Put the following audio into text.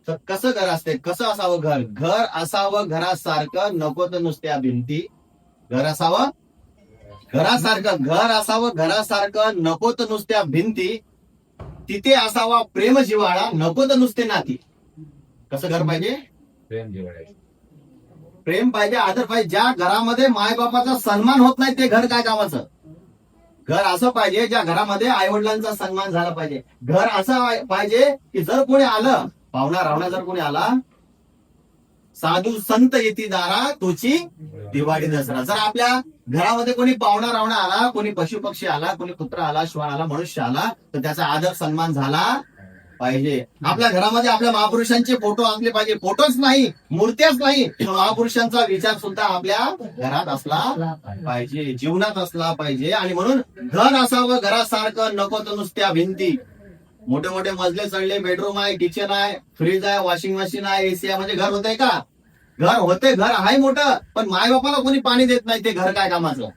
तर कसं घर असते, कसं असावं घर? घर असावं घरासारखं, नको तर नुसत्या भिंती. घर असावं घरासारखं, घर असावं घरासारखं, नको तर नुसत्या भिंती. तिथे असावा प्रेम जिव्हाळा, नको तर नुसते नाती. कसं घर पाहिजे? प्रेम जिव्हाळ्याचं. प्रेम पाहिजे, आदर पाहिजे. ज्या घरामध्ये मायबापाचा सन्मान होत नाही ते घर काय कामाचं? घर असं पाहिजे ज्या घरामध्ये आईवडिलांचा सन्मान झाला पाहिजे. घर असं पाहिजे की जर कोणी आलं, पाहुणा रावणा जर कोणी आला, साधू संत येती दारा तुझी दिवाळी दसरा. जर आपल्या घरामध्ये कोणी पाहुणा रावणा आला, कोणी पशु पक्षी आला, कोणी कुत्रा आला, श्वान आला, मनुष्य आला, तर त्याचा आदर सन्मान झाला पाहिजे. आपल्या घरामध्ये आपल्या महापुरुषांचे फोटो असले पाहिजे. फोटोच नाही, मूर्त्याच नाही, महापुरुषांचा विचार सुद्धा आपल्या घरात असला पाहिजे, जीवनात असला पाहिजे. आणि म्हणून घर असावं घरासारखं, नको तर नुसत्या भिंती. मोठे मोठे मजले चढले, बेडरूम आहे, किचन आहे, फ्रीज आहे, वॉशिंग मशीन आहे, एसी आहे, म्हणजे घर होतंय का? घर होते, घर आहे मोठं, पण मायबापाला कोणी पाणी देत नाही, ते घर काय कामाचं?